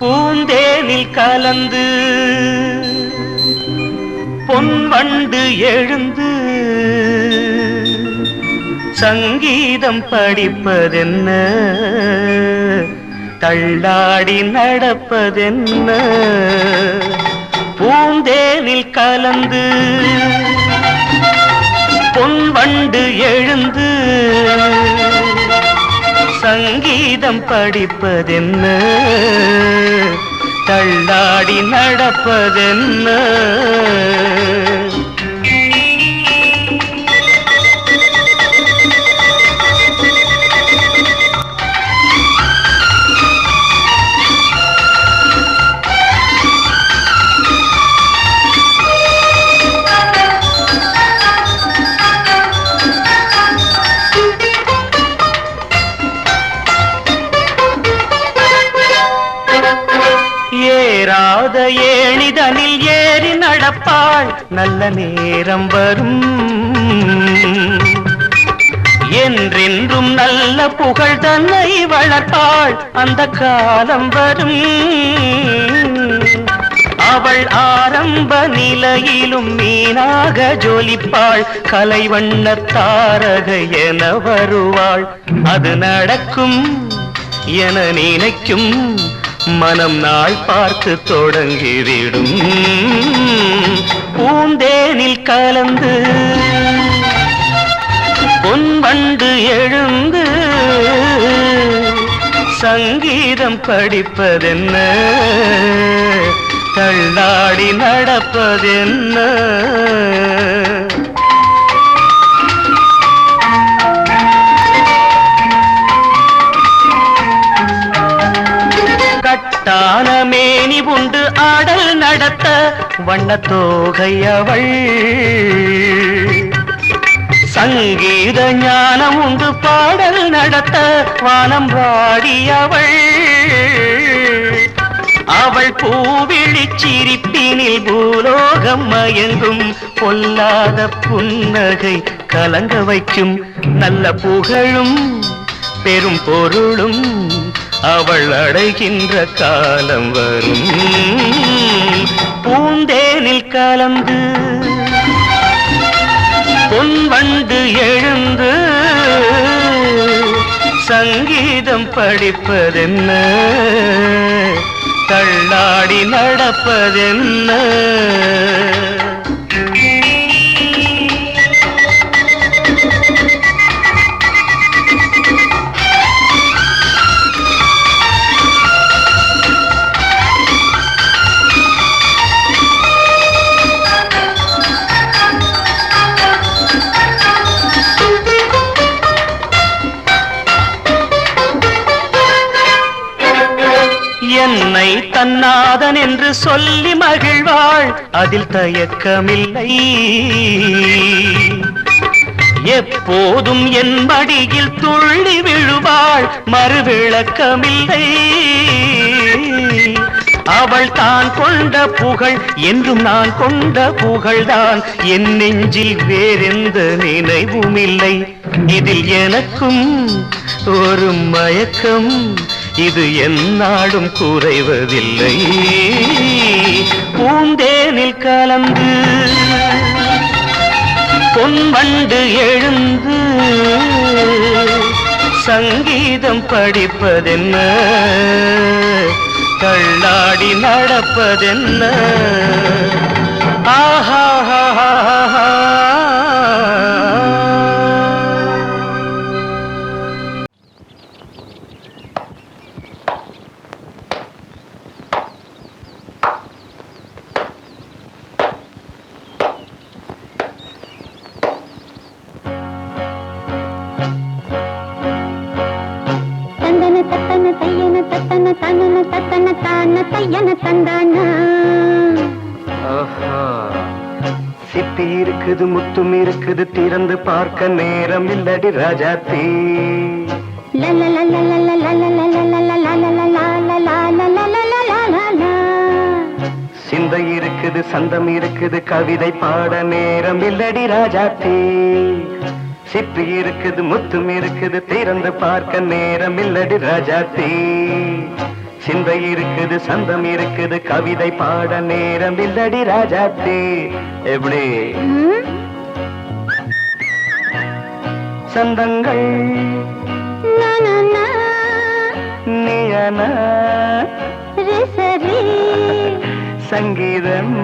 பூந்தேனில் கலந்து பொன்வண்டு எழுந்து சங்கீதம் படிப்பதென்ன, தள்ளாடி நடப்பதென்ன. பூந்தேனில் கலந்து பொன்வண்டு எழுந்து சங்கீதம் படிப்பதென்ன, தள்ளாடி நடப்பதென்ன. ஏறாத ஏணிதனில் ஏறி நடப்பாள், நல்ல நேரம் வரும். என்றென்றும் நல்ல புகழ் தன்னை வளர்ப்பாள், அந்த காலம் வரும். அவள் ஆரம்ப நிலையிலும் மீனாக ஜொலிப்பாள், கலைவண்ண தாரகை என வருவாள். அது நடக்கும் என நினைக்கும் மனம் நாள் பார்த்து தொடங்கிவிடும். பூந்தேனில் கலந்து பொன்வண்டு எழுந்து சங்கீதம் படிப்பதென்ன, தள்ளாடி நடப்பதென்ன. கட்டான மேனி உண்டு ஆடல் நடத்த வண்ணத்தோகை அவள். சங்கீத ஞானம் உண்டு பாடல் நடத்த வானம் வாடியவள். அவள் பூவிழி சிரிப்பினில் பூலோகம் மயங்கும், பொல்லாத புன்னகை கலங்க வைக்கும். நல்ல புகழும் பெரும் பொருளும் அவள் அடைகின்ற காலம் வரும். பூந்தேனில் கலந்து பொன்வண்டு எழுந்து சங்கீதம் படிப்பதென்ன, தள்ளாடி நடப்பதென்ன. என்னை தன்னாதன் என்று சொல்லி மகிழ்வாள், அதில் தயக்கமில்லை. எப்போதும் என் மடியில் துள்ளி விழுவாள், மறுவிளக்கமில்லை. அவள் தான் கொண்ட புகழ் என்றும் நான் கொண்ட புகழ்தான், என் நெஞ்சில் வேறெந்த நினைவும் இல்லை. இதில் எனக்கும் ஒரு மயக்கம், இது எந்நாடும் குறைவதில்லை. பூந்தேனில் கலந்து பொன்வண்டு எழுந்து சங்கீதம் படிப்பதென்ன, தள்ளாடி நடப்பதென்ன. ஆஹா சிப்பி இருக்குது முத்தும் இருக்குது, திறந்து பார்க்க நேரம் இல்லடி ராஜாத்தி. சிந்தை இருக்குது சந்தம் இருக்குது, கவிதை பாட நேரம் இல்லடி ராஜாத்தி. சிப்பி இருக்குது முத்தும் இருக்குது, திறந்து பார்க்க நேரம் இல்லடி ராஜாத்தி. சிந்தை இருக்குது சந்தம் இருக்குது கவிதை பாட நேரம் இல்லடி ராஜாத்தி. எப்படி சந்தங்கள் நீயன சங்கீதம்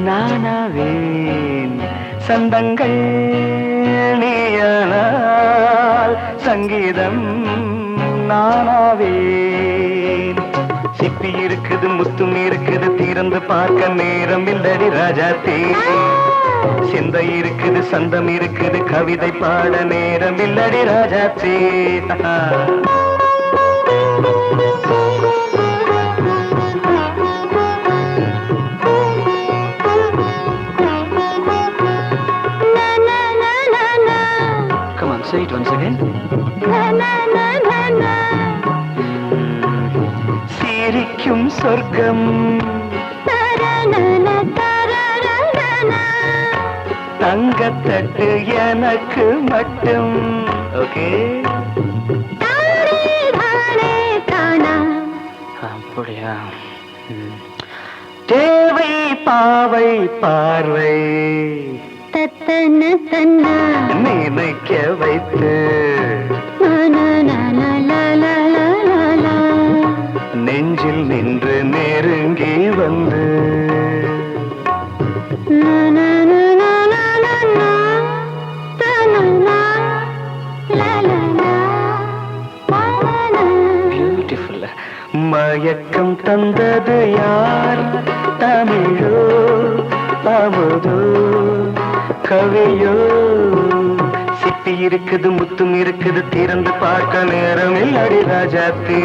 நானாவேன். சந்தங்கள் நீயனால் சங்கீதம் நானாவேன். சிப்பி இருக்குது முத்தும் இருக்குது திறந்து பார்க்க நேரம் இல்லடி ராஜாத்தே. சிந்தை இருக்குது சந்தம் இருக்குது கவிதை பாட நேரம் இல்லடி ராஜாத்தே. Come on, say it once again. சிரிக்கும் சொர்க்கம் தங்கத்தட்டு எனக்கு மட்டும். ஓகே அப்படியா? தேவை பாவை பார்வை நினைக்க வைத்து நெஞ்சில் நின்று நெருங்கி வந்து பியூட்டிஃபுல். மயக்கம் தந்தது யார்? தமிழோ அமுதோ கவியோ? சிப்பி இருக்குது முத்தும் இருக்குது திறந்து பார்க்க நேரம் இல்லடி ராஜாத்தி.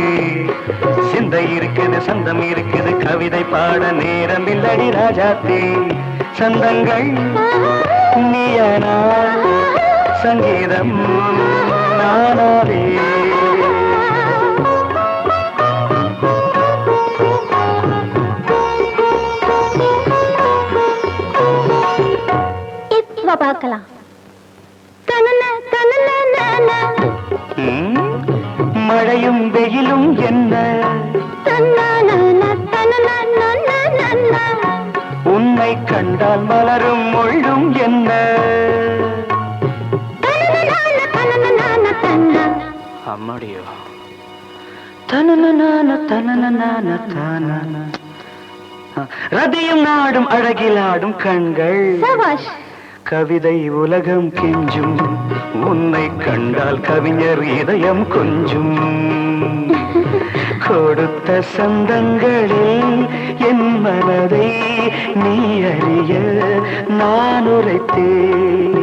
சிந்தை இருக்குது சந்தம் இருக்குது கவிதை பாட நேரம் இல்லடி ராஜாத்தி. சந்தங்கள் நீயனா சங்கீதம் நானாவே. பார்க்கலாம். மழையும் வெயிலும் என்ன உன்னை கண்டால் மலரும் முள்ளும் என்ன? அம்மாடியோ ரதியும் நாடும் அழகிலாடும் கண்கள் கவிதை உலகம் கெஞ்சும் உன்னை கண்டால் கவிஞர் இதயம் கொஞ்சும். கொடுத்த சந்தங்களே என் மனதை நீ அறிய நான் உரைத்தேன்.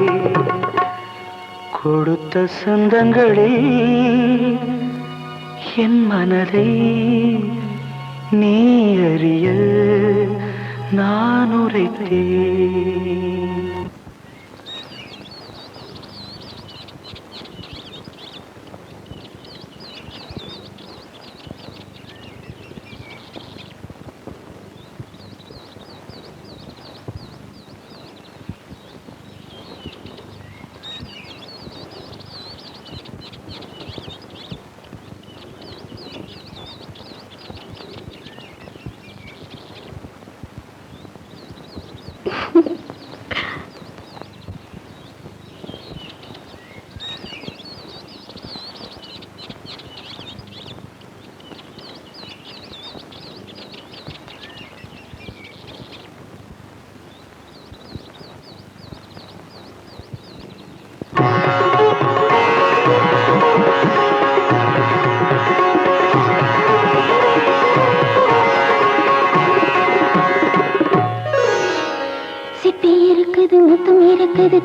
கொடுத்த சந்தங்களே என் மனதை நீ அறிய நான் உரைத்தேன்.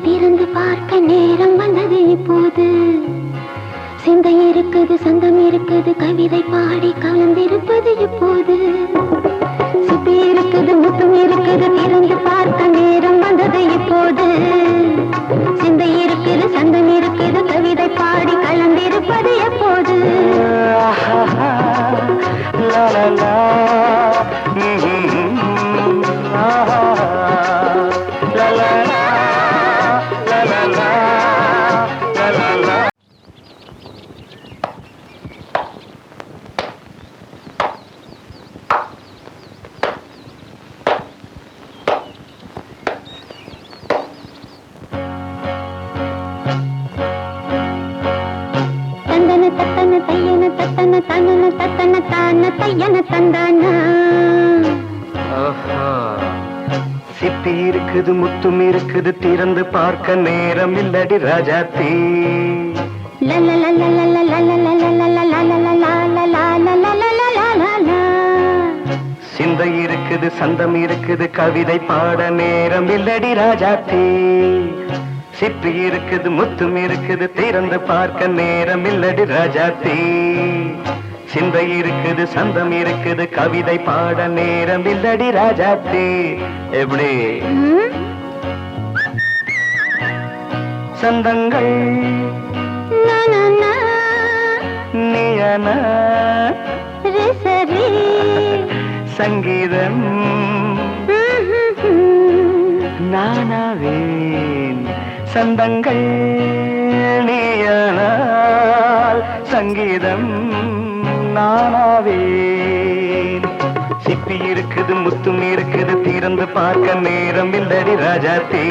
திறந்து பார்க்க நேரம் வந்தது இப்போது. சிந்தை இருக்குது சந்தம் இருக்குது கவிதை பாடி கலந்திருப்பது இப்போது. சிப்பி இருக்குது முத்தும் இருக்குது திறந்து பார்க்க நேரம் வந்தது இப்போது. சிந்தை இருக்குது சந்தம் இருக்குது கவிதை பாடி கலந்திருப்பது எப்போது. தத்தன தனன தத்தன தான தையன தந்தானா. சிப்பி இருக்குது முத்தும் இருக்குது திறந்து பார்க்க நேரம் இல்லடி ராஜாத்தி. சிந்தை இருக்குது சந்தம் இருக்குது கவிதை பாட நேரம் இல்லடி ராஜாத்தி. சிப்பி இருக்குது முத்தும் இருக்குது திறந்து பார்க்க நேரம் இல்லடி ராஜாத்தி. சிந்தை இருக்குது சந்தம் இருக்குது கவிதை பாட நேரம் இல்லடி ராஜாத்தி. எப்படி சந்தங்கள் நீயனா சங்கீதம் நானாவேன். சந்தங்கள் நீயானால் சங்கீதம் நானாவேன். சிப்பி இருக்குது முத்தும் இருக்குது திறந்து பார்க்க நேரம் இல்லடி ராஜாத்தி.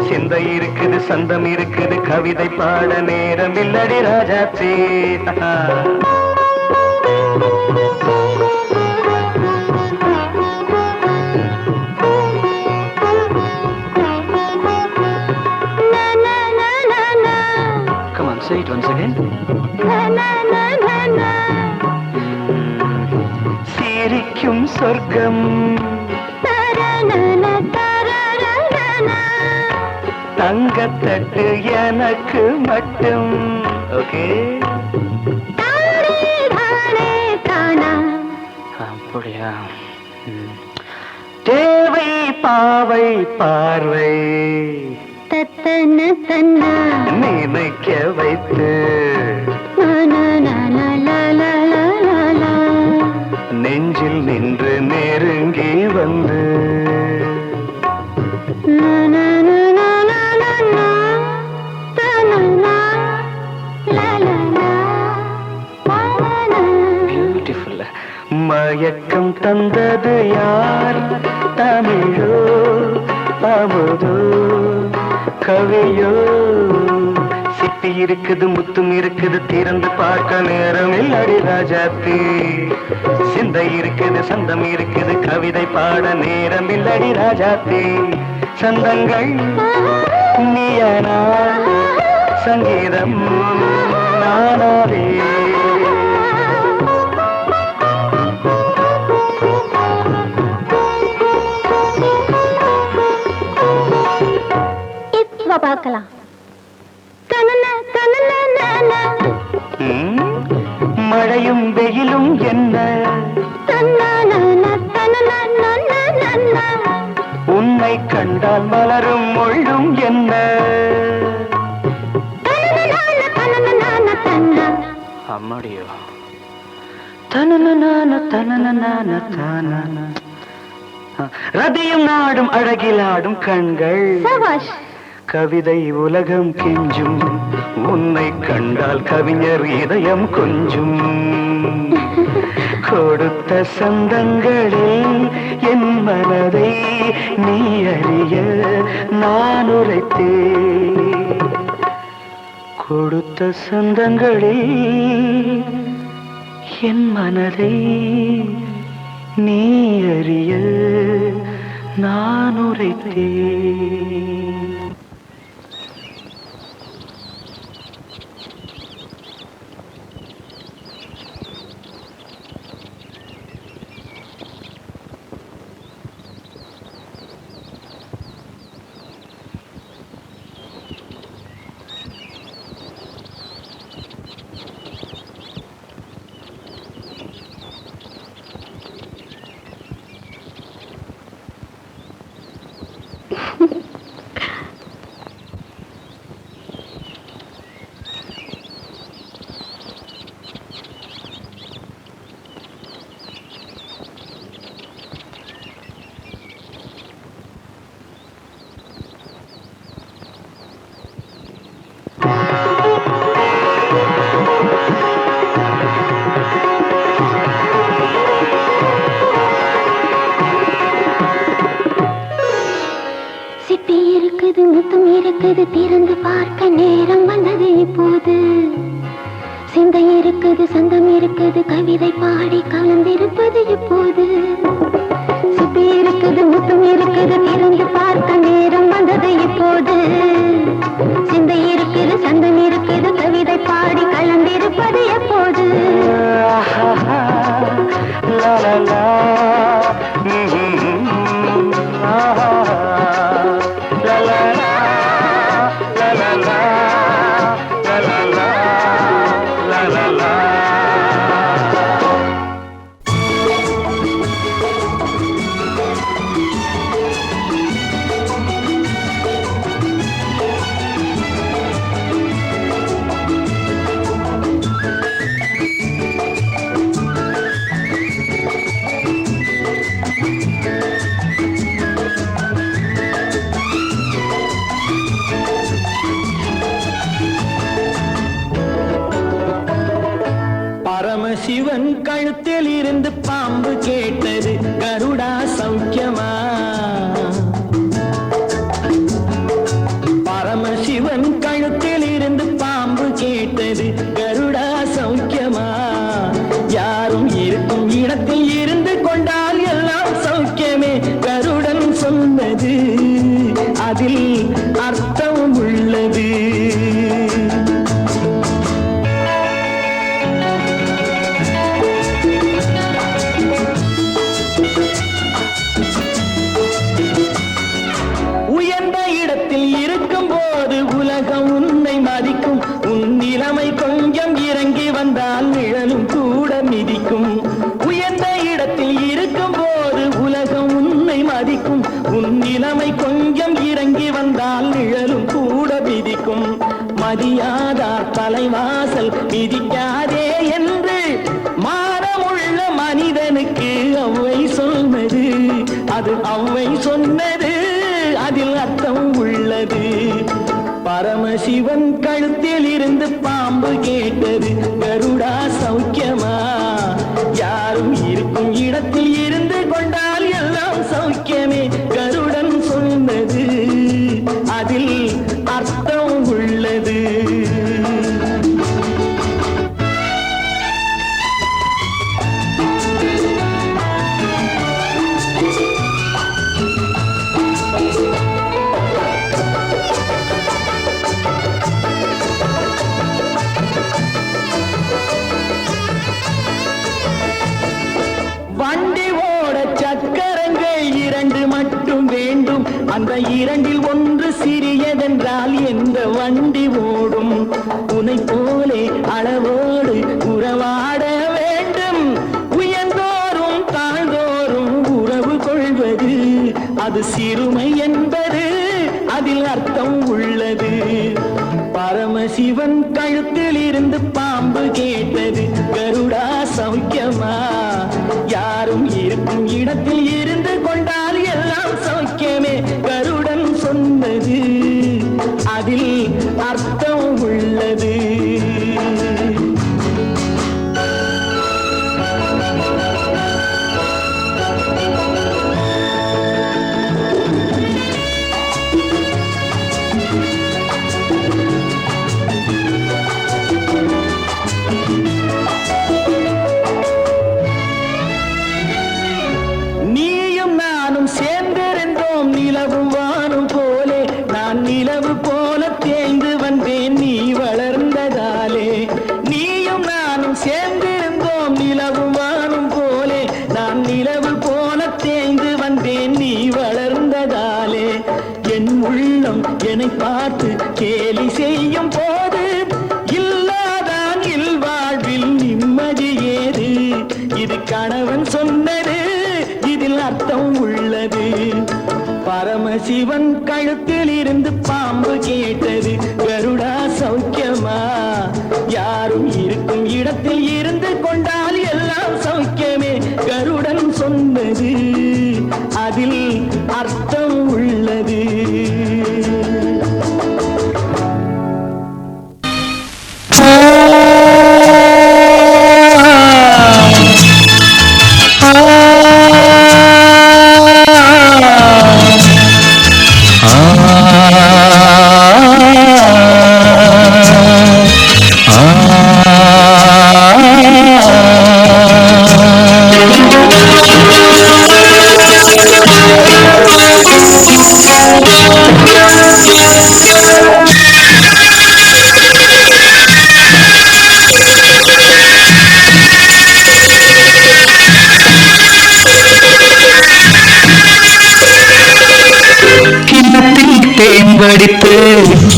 சிந்தை இருக்குது சந்தம் இருக்குது கவிதை பாட நேரம் இல்லடி Rajathi. Come on, say it once again. சிரிக்கும் சொர்க்கம் தங்கத்தட்டு எனக்கு மட்டும். ஓகே அப்படியா? தேவை பாவை பார்வை தத்தன தன்னா நினைக்க வைத்து நெஞ்சில் நின்று நெருங்கி வந்து பியூட்டிஃபுல். மயக்கம் தந்தது யார்? தமிழோ அமுதோ கவியோ? சிப்பி இருக்குது முத்தும் இருக்குது திறந்து பார்க்க நேரம் இல்லடி ராஜாத்தி. சிந்தை இருக்குது சந்தம் இருக்குது கவிதை பாட நேரம் இல்லடி ராஜாத்தி. சந்தங்கள் நீயனா சங்கீதம் நானாவே. இப்ப பார்க்கலாம். மழையும் வெயிலும் என்ன உன்னை கண்டால் மலரும் மொழியும் என்ன? அம்மாடியோ ரதியும் நாடும் அழகிலாடும் கண்கள் கவிதை உலகம் கெஞ்சும். உன்னை கண்டால் கவிஞர் இதயம் கொஞ்சும். கொடுத்த சந்தங்களில் என் மனதை நீ அறிய நான் உரைத்தேன். கொடுத்த சந்தங்களில் என் மனதை நீ அறிய நான் உரைத்தேன். இருக்குது திறந்து பார்க்க நேரம் வந்தது இப்போது. சிந்தை இருக்குது சந்தம் இருக்குது கவிதை பாடி கலந்திருப்பது எப்போது சுத்தி இருக்குது முத்தம் இருக்குது திறந்து பார்க்க நேரம் வந்தது இப்போது சிந்தை இருக்குது சந்தம் இருக்குது கவிதை பாடி கலந்திருப்பது எப்போது பரமசிவன் கழுத்தில் இருந்து பாம்பு கேட்டது கருடா சௌக்கியமா பரமசிவன் கழுத்தில் இருந்து பாம்பு கேட்டது கருடா சௌக்கியமா யாரும் இருக்கும் இடத்தில் இருந்து கொண்டால் எல்லாம் சௌக்கியமே கருடன் சொன்னது அதில் அர்த்தம் உள்ளது உலகம் உன்னை மதிக்கும் உன் நிலைமை கொஞ்சம் இறங்கி வந்தால் நிழலும் கூட மிதிக்கும் உயர்ந்த இடத்தில் இருக்கும் போது உலகம் உன்னை மதிக்கும் உன் நிலைமை கொஞ்சம் இறங்கி வந்தால் நிழலும் கூட மிதிக்கும் மதியாதார் தலைவாசல் மிதிக்காதே என்று மானமுள்ள மனிதனுக்கு அவ்வை சொன்னது அது அவ்வை சொன்னது அதில் அர்த்தம் உள்ளது பரமசிவன் கழுத்தில் இருந்து பாம்பு கேட்டது கருடா சௌக்கியமா யாரும் இருக்கும் இடத்தில் இருந்து கொண்டால் எல்லாம் சௌக்கியமே கருடன் சொன்னது அதில் அர்த்தம் உள்ளது வண்டி ஓட சக்கரங்கள் இரண்டு மட்டும் வேண்டும் அந்த இரண்டில் ஒன்று சிறியதென்றால் எந்த வண்டி ஓடும் உனை போலே அளவோடு உறவாட வேண்டும் உயர்ந்தோறும் தாழ்ந்தோறும் உறவு கொள்வது அது சிறுமை என்பது அதில் அர்த்தம் உள்ளது பரமசிவன் கழுத்தில் இருந்து பாம்பு கேட்டது கருடா சௌக்கியமா யாரும் இருக்கும் இடத்தில் இருந்து கொண்டால் எல்லாம் சௌக்கியமே கருடன் சொன்னது அதில் அர்த்தம் உள்ளது நிலவும் வானும் போலே நான் நிலவு போல தேய்ந்து வந்தேன் நீ வளர்ந்ததாலே நீயும் நானும் சேர்ந்திருந்தோம் நிலவும் வானும் போலே நான் நிலவு போல தேய்ந்து வந்தேன் நீ வளர்ந்ததாலே என் உள்ளம் என்னை பார்த்து கேலி செய்யும் போது இல்லாதான் இல்வாழ்வில் நிம்மதி ஏது இது கணவன் சொன்னது இதில் அர்த்தம் உள்ளது பரமசிவன் கழுத்தில் இருந்து பாம்பு கேட்டது கருடா சௌக்கியமா யாரும் இருக்கும் இடத்தில் இருந்து கொண்டால் எல்லாம் சௌக்கியமே கருடன் சொன்னது அதில் அர்த்தம் உள்ளது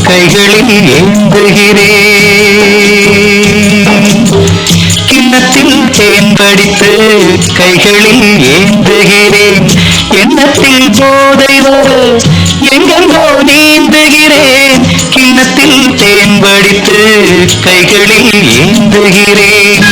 கைகளில் ஏந்துகிறேன். கிண்ணத்தில் தேன் படித்து கைகளில் ஏந்துகிறேன். எண்ணத்தில் போதை வர எங்கெங்கோ நீந்துகிறேன். கிண்ணத்தில் தேன் படித்து கைகளில் ஏந்துகிறேன்.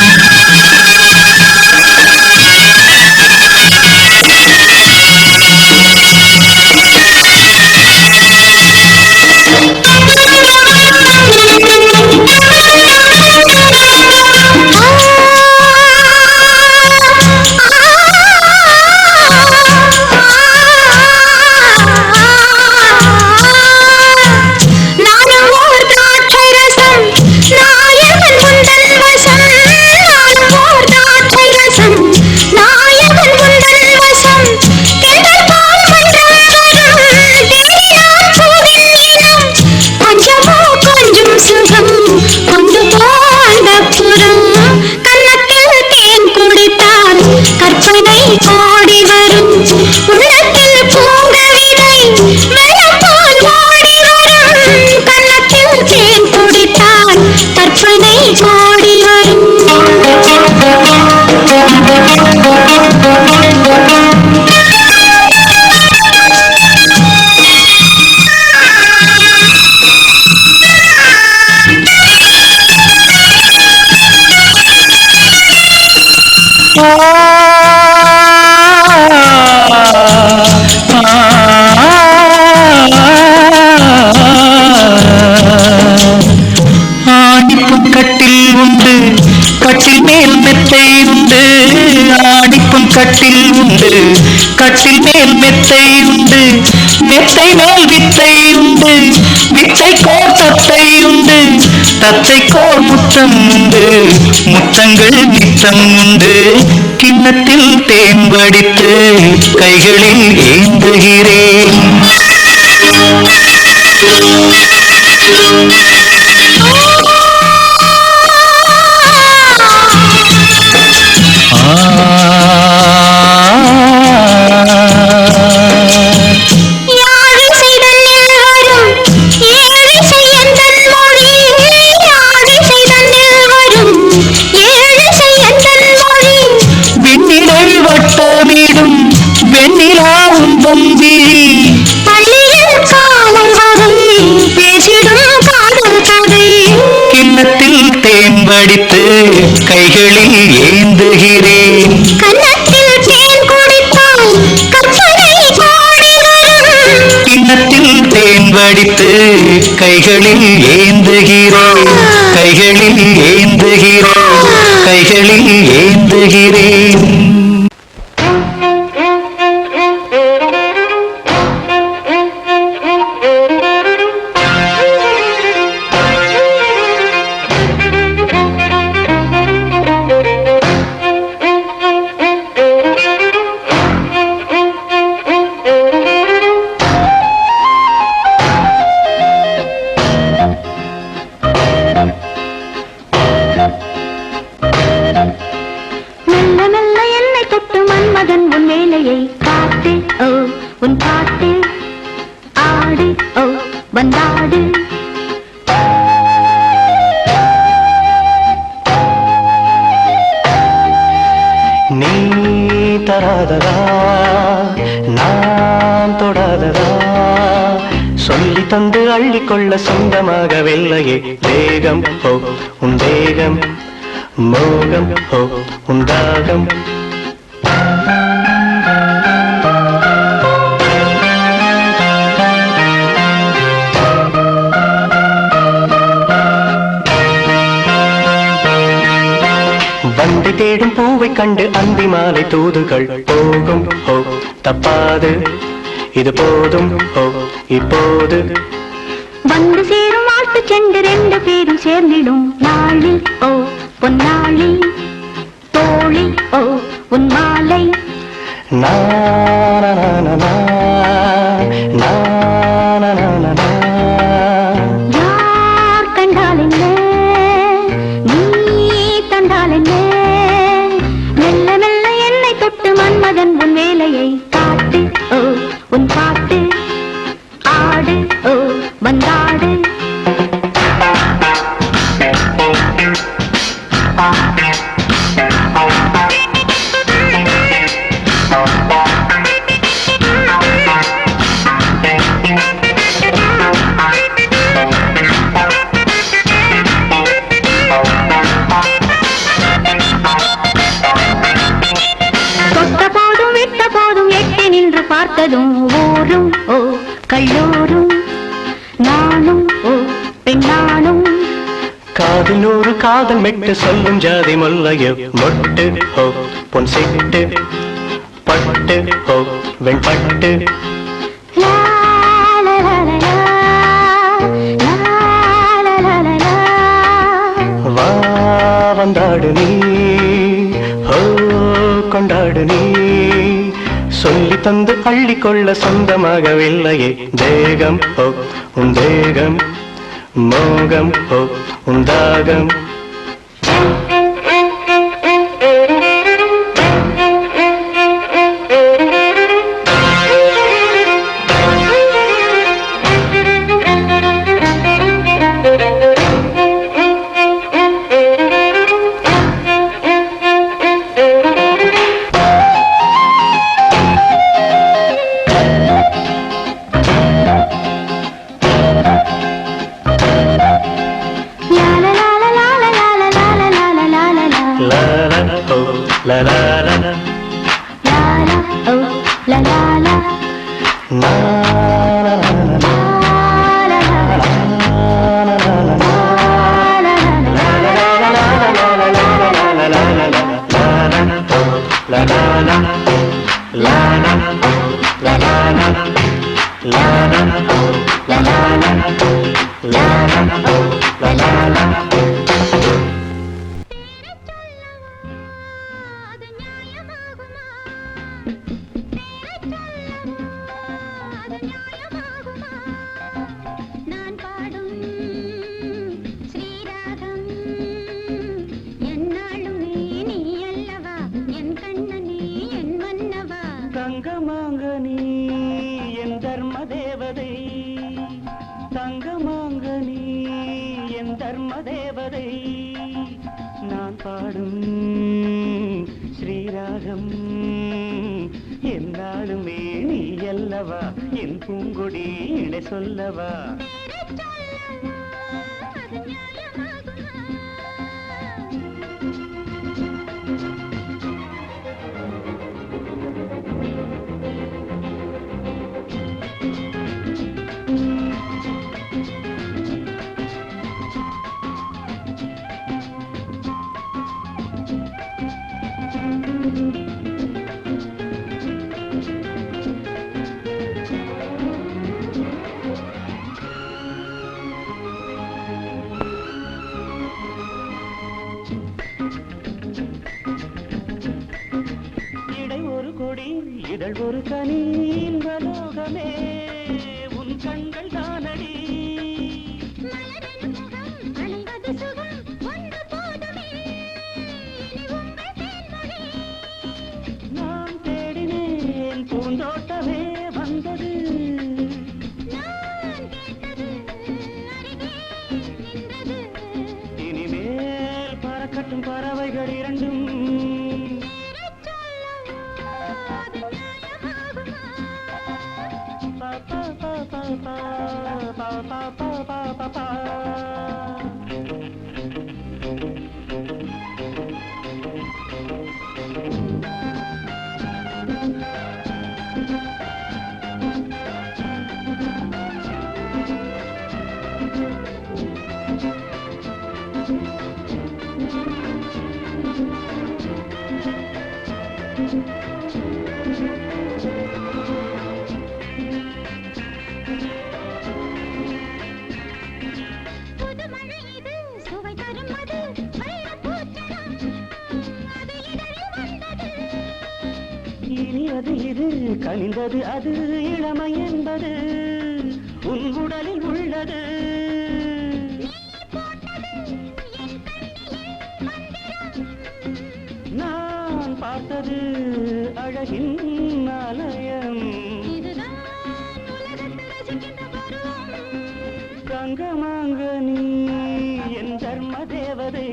ஆடிப்பும் கட்டில் உண்டு, கட்டில் மேல் மெத்தை உண்டு. ஆடிப்பும் கட்டில் உண்டு, கட்டில் மேல் மெத்தை உண்டு. மெத்தை மேல் வித்தை உண்டு, வித்தை கோர் தத்தை உண்டு. தத்தை கோர் முத்தம் உண்டு, முத்தங்கள் நித்தம் உண்டு. கிண்ணத்தில் தேன் வடித்து கைகளில் ஏந்துகிறேன். கிண்ணத்தில் தேன் வடித்து கைகளில் ஏந்துகிறேன். கன்னத்தில் தேன் குடித்தால் கற்பனை பாடி வரும். கிண்ணத்தில் தேன் வடித்து கைகளில் ஏந்துகிறேன். கைகளில் ஏந்துகிறேன். கைகளில் ஏந்துகிறேன். வந்தாடு நீ தராததா நான் தொடாததா சொல்லி தந்து அள்ளிக்கொள்ள சொந்தமாகவில்லையே தேகம் ஹோ உன் தேகம் மோகம் ஹோ உன் தாகம் வண்டி தேடும் பூவை கண்டு அந்தி மாலை தூதுகள் போகும் ஹோ தப்பாது இது போதும் ஹோ இப்போது வந்து சேரும் வாழ்த்து சென்று ரெண்டு பேரும் சேர்ந்திடும் நாளி ஓ பொன்னாளி தோழி ஓ உன் மாலை யார் கண்டால் என்ன நீ தந்தால் என்ன மெல்ல மெல்ல என்னை தொட்டு மன்மதன் உன் வேலையை காட்டு ஓ உன் பாட்டு ஆடு ஓ வந்தாடு கல்லூரும் நானும் பெண்ணானும் காதில் ஒரு காதல் மெட்டு சொல்லும் ஜாதி முல்லைய மொட்டு ஹோ பொன் சிட்டு பட்டு ஹோ வெண்பட்டு லா, லா, லா, லா, லா, லா, லா, லா, லா, லா. வா வந்தாடு நீ ஹோ கொண்டாடு நீ சொல்லி தந்து அள்ளிக்கொள்ள சொந்தமாகவில்லையே தேகம் ஹோ உன் தேகம் மோகம் ஹோ உன் தாகம் La la la la லா, லா, ஓ, லா, லா, லா. la la la la லா, லா, லா, அது நியாயமாகுமா? அது நியாயமாகுமா? நான் பாடும் ஸ்ரீராகம் என்னாலும் நீ அல்லவா என் கண்ணனே என் மன்னவா தங்கமாங்க நீ என் தர்ம தேவதை தங்கமாங்க நீ என் தர்ம தேவதை நான் பாடும் ஸ்ரீராகம் என்னாலுமே நீ அல்லவா என் பூங்கொடி இணை சொல்லவா அது நியாயமாகுமா? இடை ஒரு கொடி இதழ் ஒரு கனி இன்பலோகமே உன் கண்கள் தானடி மலரின் முகம் அணிவது சுகம் ஒன்று போதுமே இனி உங்கள் தேன்மொழி நான் தேடினேன் பூந்தோட்டமே வந்தது நான் கேட்டது அருகே நின்றது இனிமேல் பறக்கட்டும் பறவைகள் இரண்டும் அது நியாயமாகுமா? பா, பா, பா, பா, பா, பா, பா, பா, பா, பா, பா. புது மழை இது சுவை தரும் மது வைரப் பூச்சரம் அது இதழில் வந்தது இனி அது இது கனிந்தது அது இளமை என்பது உன் உடலில் உள்ளது நான் பார்த்தது அழகின் ஆலயம் இதுதான் உலகத்தில் ரசிக்கின்ற பருவம் தங்கமாங்க நீ என் தர்ம தேவதை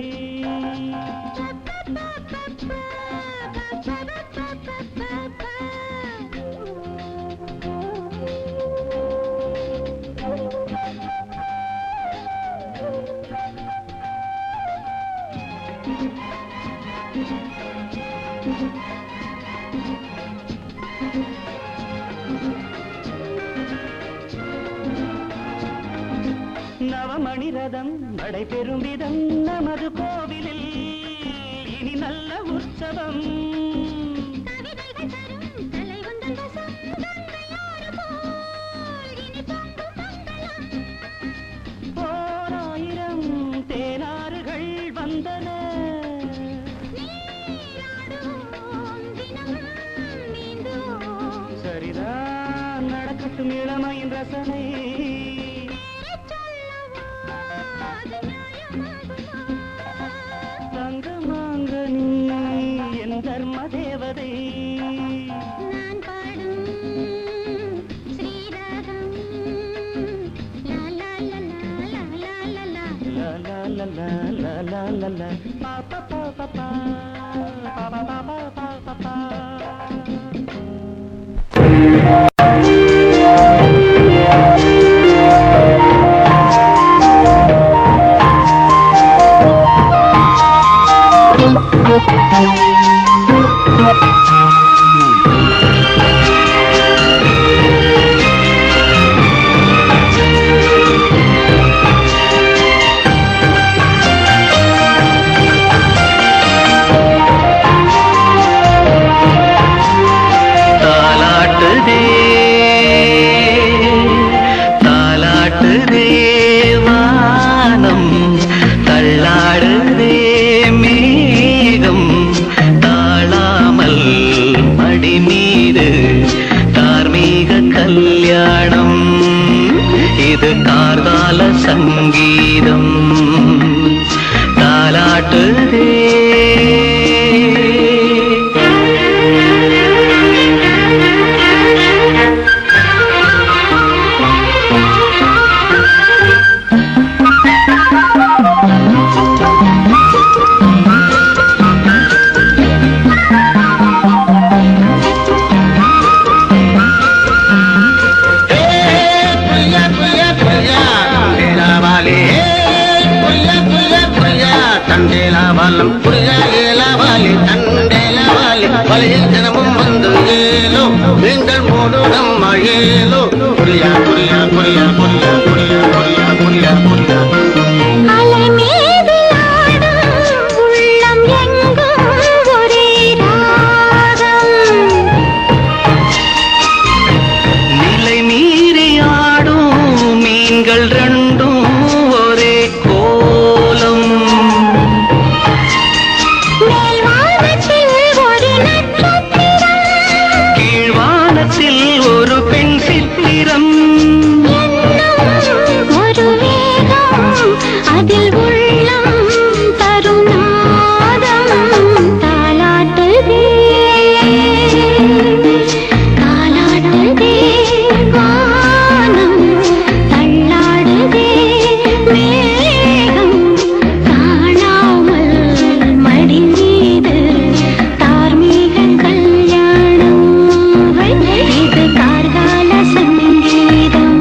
ரதம் நடைபெறும் விதம் நமது கோவிலில் இனி நல்ல உற்சவம். ஓராயிரம் தேனாறுகள் வந்தன, சரிதான் நடக்கட்டும் இளமையின் ரசனை. தங்கமாங்கனி என் தர்ம தேவதை, நான் பாடும் ஸ்ரீராகம். லா லா லா லா லா லா லா லா லா லா லா லா லா லா பா பா பா பா பா பா பா பா பா பா பா. கார்கால சங்கீதம் தாலாட்டுதே. வழியில் தினமும் வந்து ஏலோ நீங்கள் மூடுடம் மழேலோ புரியா புரியா புரியா புரியா புரியா புரியா புரியா புரியா. அலை மீது ஆடும் உள்ளம் எங்கும் ஒரே ராகம், நிலை மீறி ஆடும் மீன்கள் ரெண்டும் ஒரே கோலம், ஒரு பெண் சித்திரம், ஒரு வேகம் அதில் உள்ளம் தரும் நாதம் தாலாட்டுதே தாலாட்டுதே வானம் தள்ளாடுதே மேகம் காணாமல் மடி மீது தார்மீக கல்யாணம் இது கார்கால சங்கீதம்.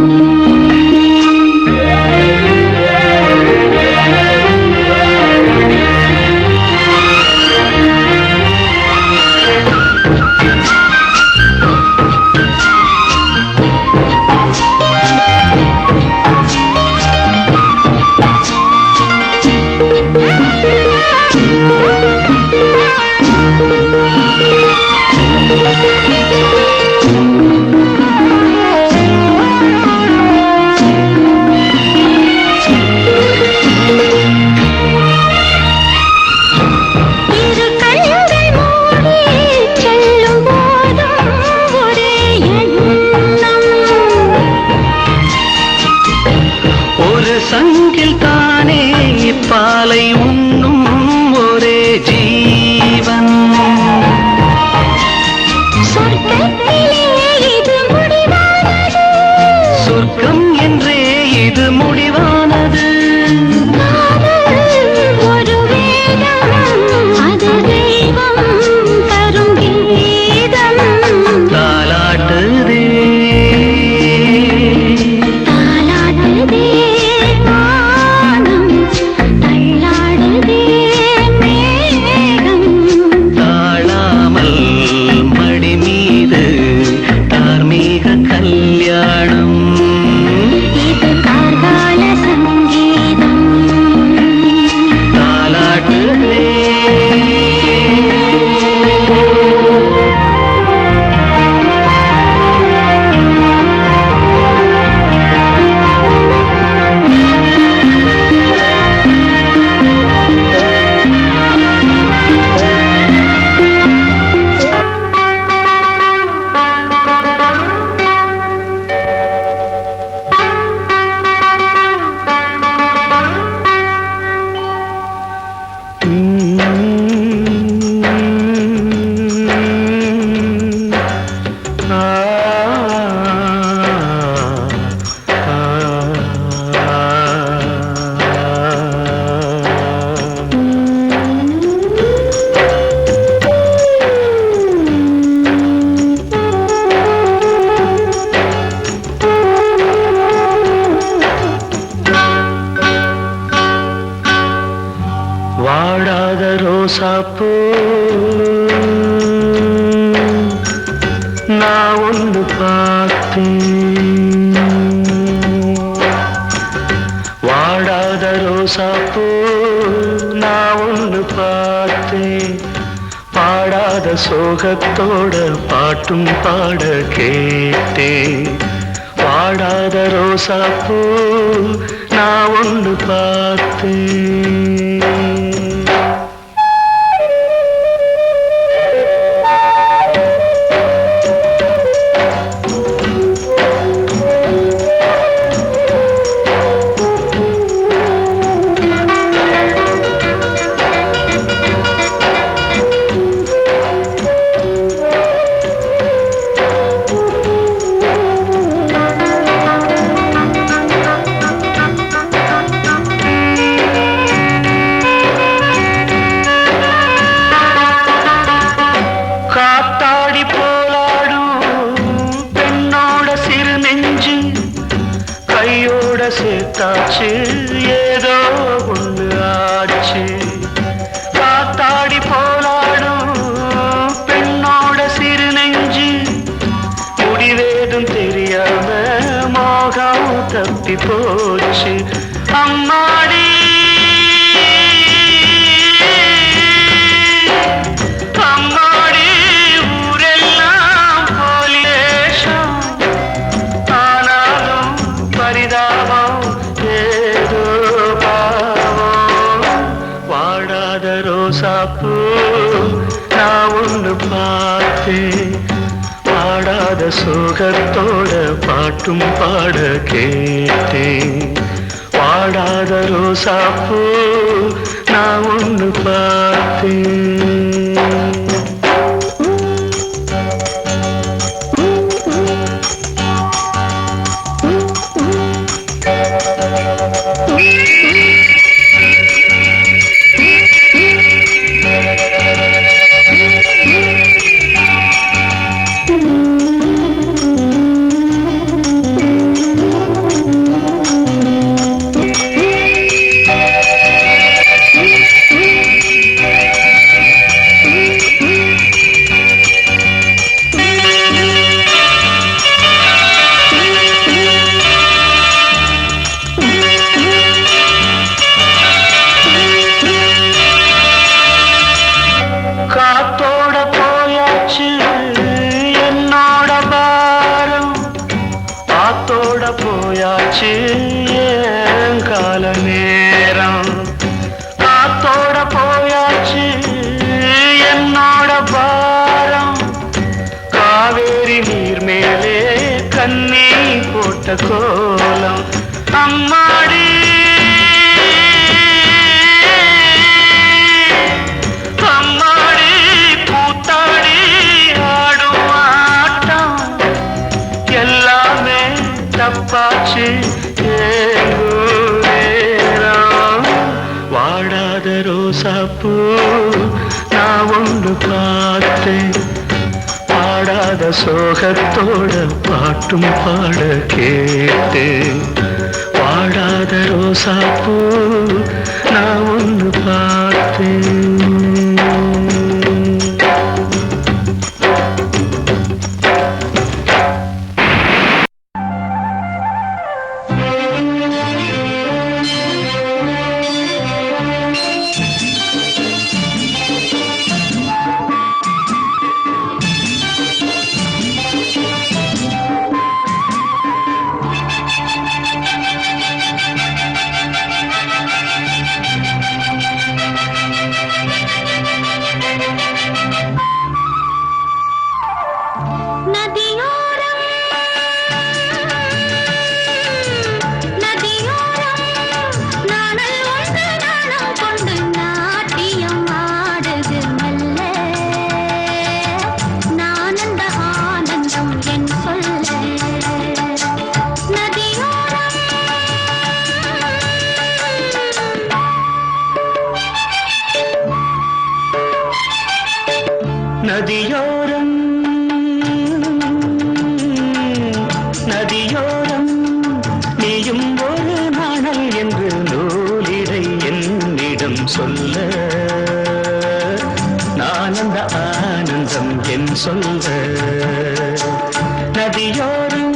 சங்கில் தானே பாலை உண்ணும் ஒரே ஜீவன், சொர்க்கத்திலே பார்த்தேன். வாடாத ரோசாப்பூ நான் ஒன்று பார்த்தேன். பாடாத சோகத்தோட பாட்டும் பாட கேட்டேன். வாடாத ரோசாப்பூ நான் ஒன்று பார்த்தேன். சேர்த்தாச்சு ஏதோ ஒன்று ஆச்சு. காத்தாடி போலாடும் பெண்ணோட சிறு நெஞ்சு முடிவேதும் தெரியாம மோகம் தப்பி போச்சு. அம்மாடி அம்மாடி ஊரெல்லாம் போலேஷம் ஆனாலும் பரிதாபம் ரோசாப்பூ நான் ஒன்று பார்த்தேன். பாடாத சோகத்தோட பாட்டும் பாட கேட்டேன். வாடாத ரோசாப்பூ நான் ஒன்று பார்த்தேன். போயாச்சு ஏன் கால நேரம். காத்தோட போயாச்சு என்னோட பாரம். காவேரி நீர் மேலே கண்ணி போட்ட கோலம். அம்மாடி அம்மாடி பூத்தாடி ஆடும் ஆட்டம் எல்லாமே தப்பாச்சு நேரம். வாடாத ரோசாப்பூ நான் ஒன்று பார்த்தேன். பாடாத சோகத்தோட பாட்டும் பாட கேட்டேன். வாடாத ரோசாப்பூ நான் ஒன்று பார்த்தேன். நதியோரம் நதியோரம் நீயும் ஒரு நாணல் என்று நூலிடை என்னிடம் சொல்ல நான் அந்த ஆனந்தம் என் சொல்ல. நதியோரம்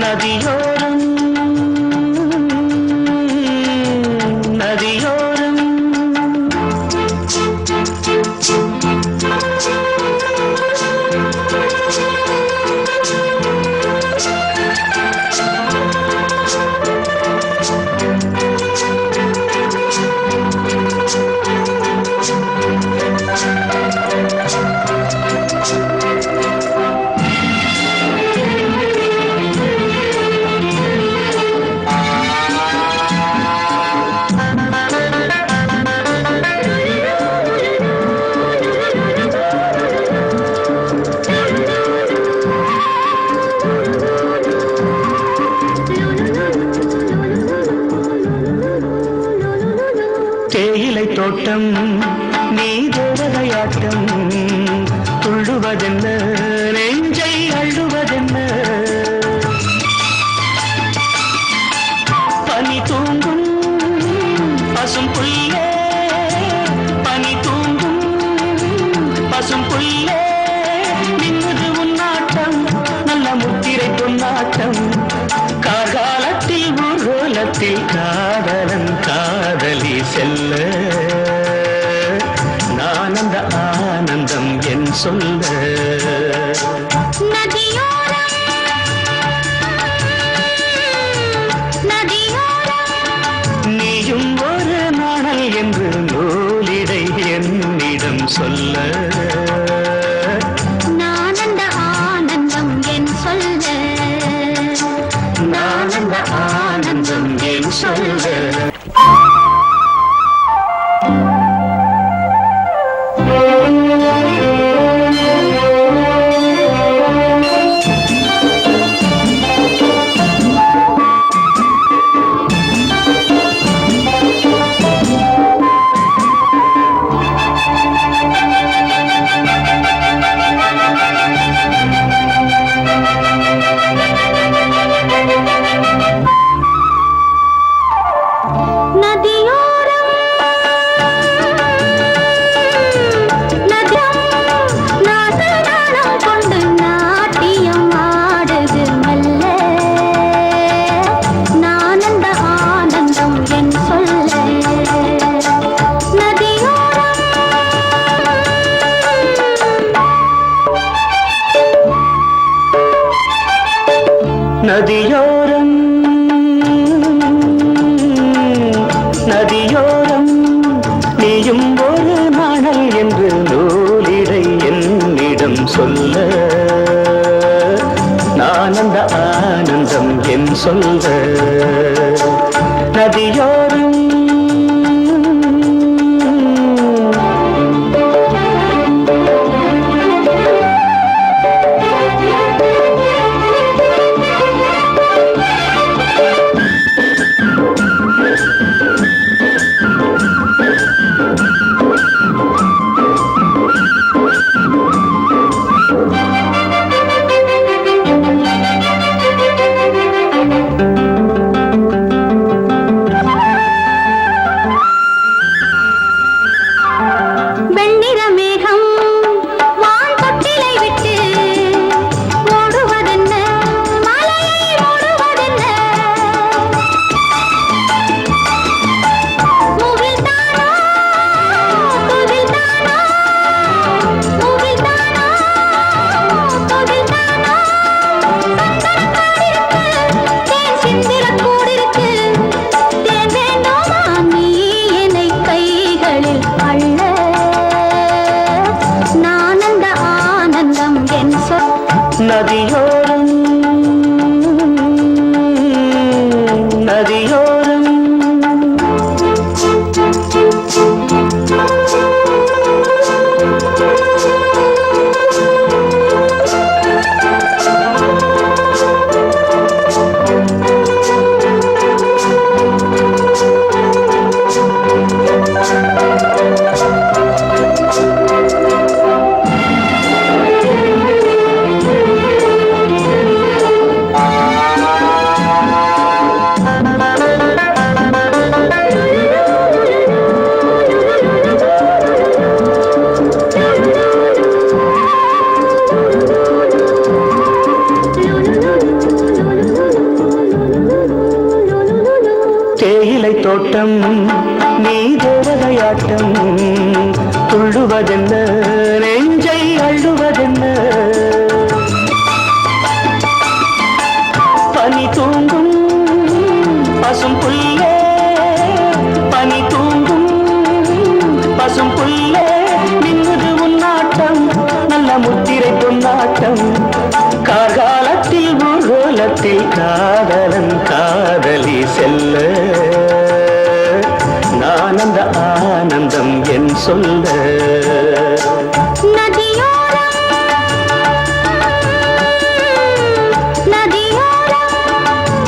நதியோரம் நதியோரம் தேயிலை தோட்டம் நீ தேவதையாட்டம் துள்ளுவதென்ன நெஞ்சை அள்ளுவதென்ன பனி தூங்கும் பசும் புல்லே பனி தூங்கும் பசும் புல்லே நின்றது உன்னாட்டம் நல்ல முத்திரை பொன்னாட்டம் காகாலத்தில் ஊர்வலத்தில் காதலன் காதலி செல்ல நான் அந்த ஆனந்தம் என் சொல்ல நதியோரம் நதியோரம் நீயும் ஒரு நாணல் என்று நூலிடை என்னிடம் சொல்ல நான் அந்த ஆனந்தம் என் சொல்ல நான் அந்த ஆனந்தம் என் சொல்ல நதியோரம் நதியோரம் நீயும் ஒரு நாணல் என்று நூலிடை என்னிடம் சொல்ல நான் அந்த ஆனந்தம் என் சொல்ல நதியோரம் தேரோட்டம் நீ தேவதையாட்டம் துள்ளுவதென்ன நெஞ்சை அள்ளுவதென்ன பனி தூங்கும் பசும் புல்லே பனி தூங்கும் பசும் புல்லே மின்னுது உன்னாட்டம் நல்ல முத்திரை பொன்னாட்டம் கார்காலத்தில் ஊர்கோலத்தில் காதலன் காதலி செல்ல நான் அந்த ஆனந்தம் என் சொல்ல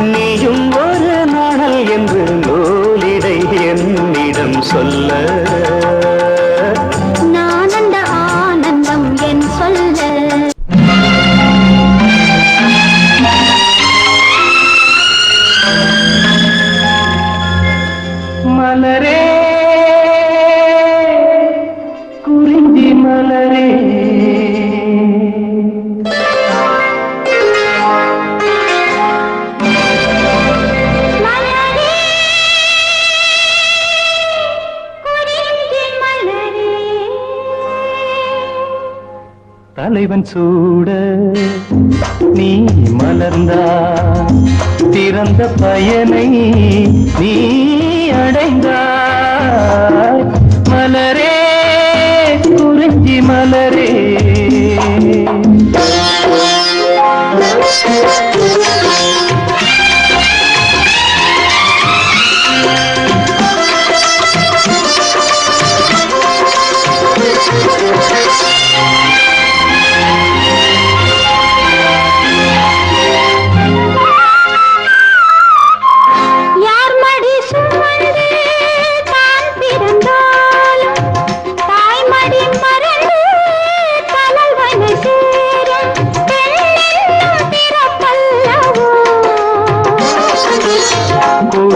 நீயும் ஒரு நாணல் என்று நூலிடை என்னிடம் சொல்ல நான் அந்த ஆனந்தம் என் சொல்ல மலரே குறிஞ்சி மலரே தலைவன் சூட நீ மலர்ந்தா பிறந்த பயனை நீ அடைந்தாய் மலரே குறிஞ்சி மலரே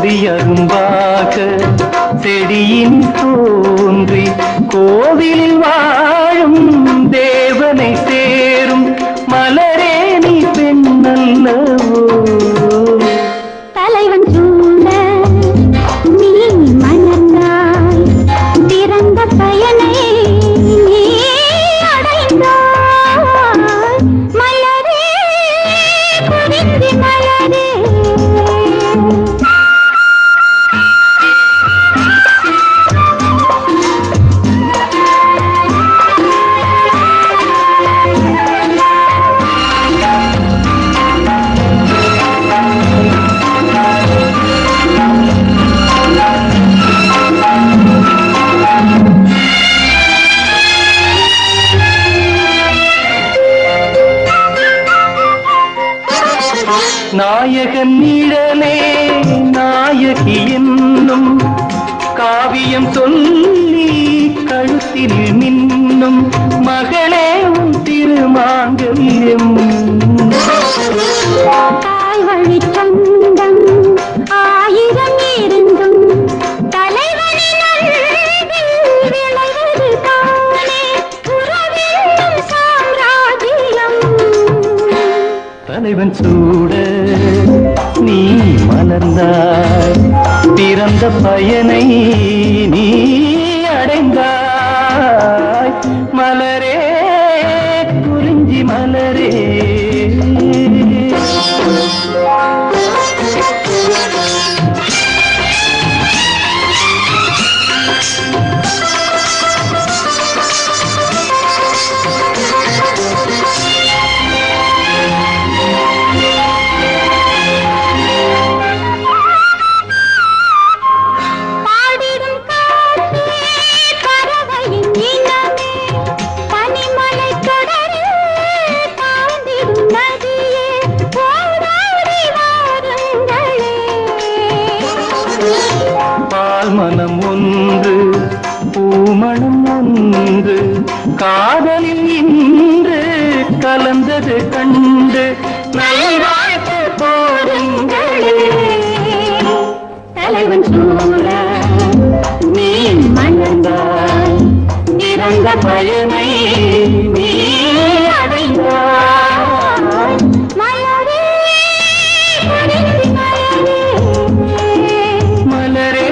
கொடியரும்பாக செடியின் தோன்றி கோவிலில் வாழும் தேவனை சேரும் மலரே நீ பெண்ணல்லவோ தலைவன் சூழ நீ மணந்தாய் பிறந்த பயனை நீ அடைந்தாய் மலரே குறிஞ்சி மலரே நாயகன் நிழலே நாயகி என்னும் காவியம் சொல்லி கழுத்தில் மின்னும் மகளே உன் திருமாங்கல்யம் தாய் வழி சொந்தம் ஆயிரம் இருந்தும் தலைவனின் அன்பில் விளைவது தானே உறவென்னும் சாம்ராஜ்யம் தலைவன் சூட நீ மலர்ந்தாய் பிறந்த பயனை நீ அடைந்தாய் மலரே குறிஞ்சி மலரே மனம் ஒன்று பூமணம் ஒன்று காதலில் இன்று கலந்தது கண்டு நல்வாழ்த்து போருங்களே தலைவன் சூழ நீ மணந்தாய் இறந்த பயனை நீ அடைந்தாய் மலரே குறிஞ்சி மலரே மலரே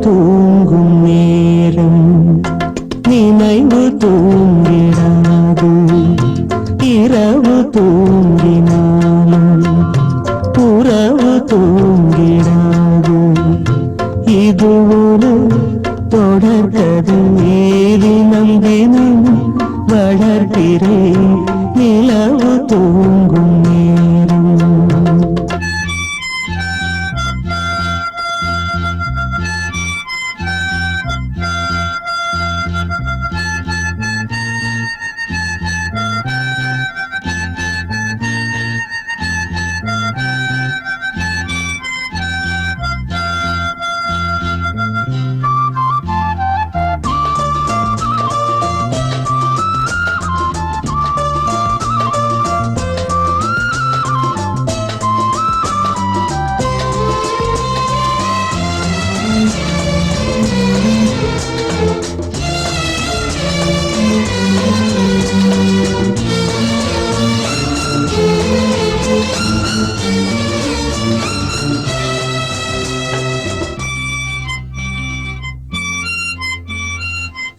தூங்கும் நேரம் நினைவு தூங்கிடாது இரவு தூங்கினாலும் உறவு தூங்கிடாது இது ஒரு தொடர்கதை தினம் தினம் வளர்கிறேன் நிலவு தூங்கும் நேரம்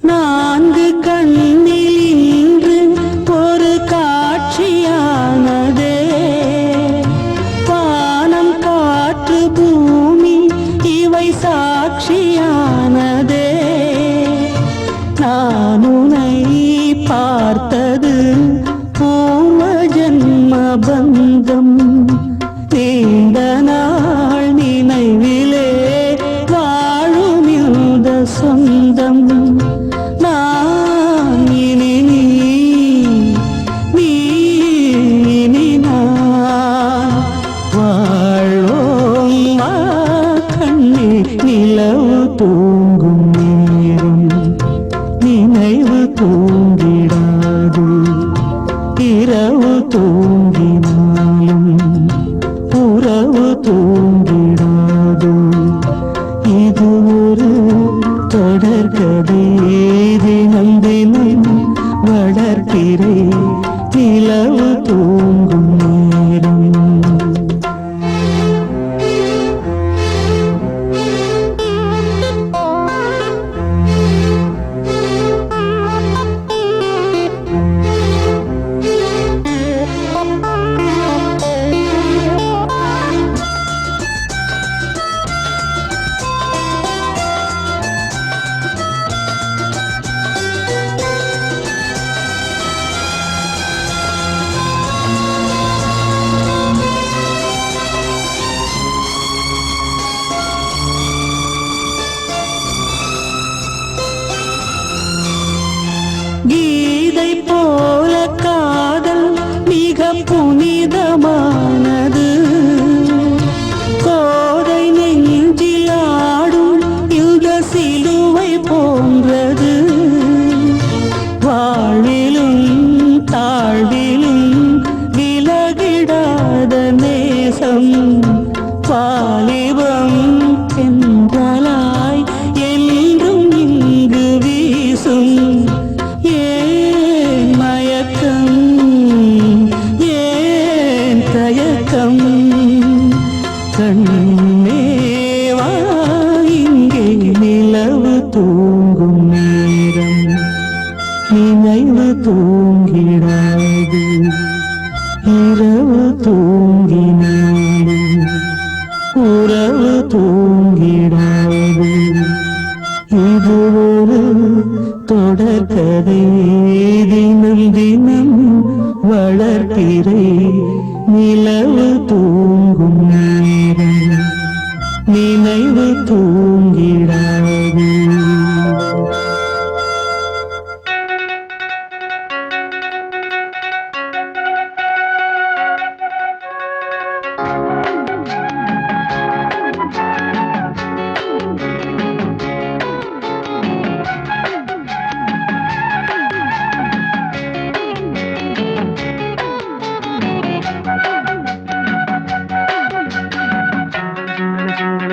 நான்கு கண்ணில் இன்று ஒரு காட்சியானதே வானம் காற்று பூமி இவை சாட்சியானதே நான் உன்னை பார்த்தது பூர்வ ஜன்ம பந்தம் நீண்ட நாள் நினைவிலே வாழும் இந்த சொந்தம் நான் இனி நீ இனி நான் வாழ்வோம் வா கண்ணே நிலவு தூங்கும் நேரம் நினைவு தூங்கிடாது இரவு தூங்கினாலும் உறவு தூங்கிடாது இது ஒரு தொடர்கதை தினம் தினம் வளர்க்கிறேன் நிலவு தூங்கும் நேரம் கீதை போல காதல் மிக புனிதமானது கோதை நெஞ்சில் ஆடும் யுக சிலுவை போன்றது வாழ்விலும் தாழ்விலும் விலகிடாத நேசம் வாலிபம் என்றலாய் என்றும் இங்கு வீசும் ஏன் மயக்கம் ஏன் தயக்கம் கண்ணேவா இங்கே நிலவு தூங்கும் நேரம் நினைவு தூங்கிடாது இரவு தூங்கினாலும் உறவு தூங்கிடாது இது ஒரு தொடர்கதை தினம் தினம் வளர்க்கிறேன் நிலவு தூங்கும் நேரம் நினைவு தூங்கிடாது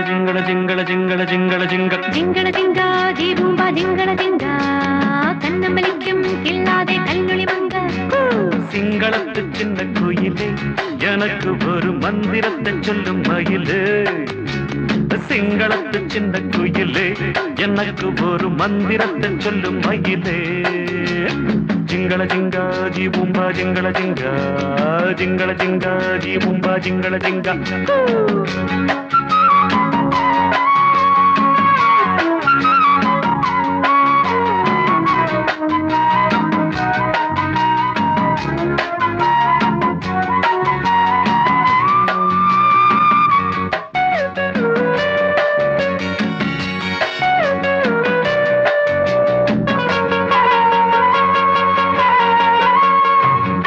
ജിംഗള ജിംഗ ജീവൂമ്പ ജിംഗള ജിംഗ കണ്ണമലിക്കും കില്ലാതെ കല്ലുളി മങ്ക സിംഗളത്ത് ചിന്ന കുയിലേ எனக்கு ஒரு மந்திரத்தை சொல்லும் மயிலே சிங்களத்து சின்ன குயிலே எனக்கு ஒரு மந்திரத்தை சொல்லும் மயிலே ஜிங்கள ஜிங்கா ஜி பூம்பா ஜிங்கள ஜிங்கா ஜிங்கள ஜிங்கா ஜி பூம்பா ஜிங்கள ஜிங்கா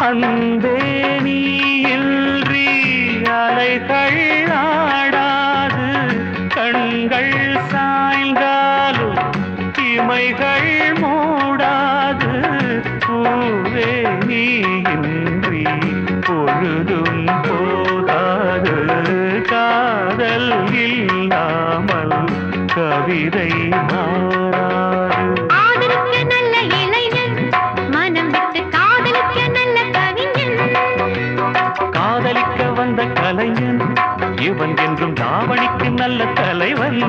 அன்பே நீ இன்றி அலைகள் ஆடாது கண்கள் சாய்ந்தாலும் இமைகள் மூடாது பூவே நீ இன்றி பொழுதும் போகாது காதல் இல்லாமல் கவிதை மாறாது ஆதரிக்க நல்ல இளைஞன் மனம் விட்டு காதலிக்க நல்ல கவிஞன் காதலிக்க வந்த கலைஞன் இவன் என்றும் தாவணிக்கு நல்ல தலைவன்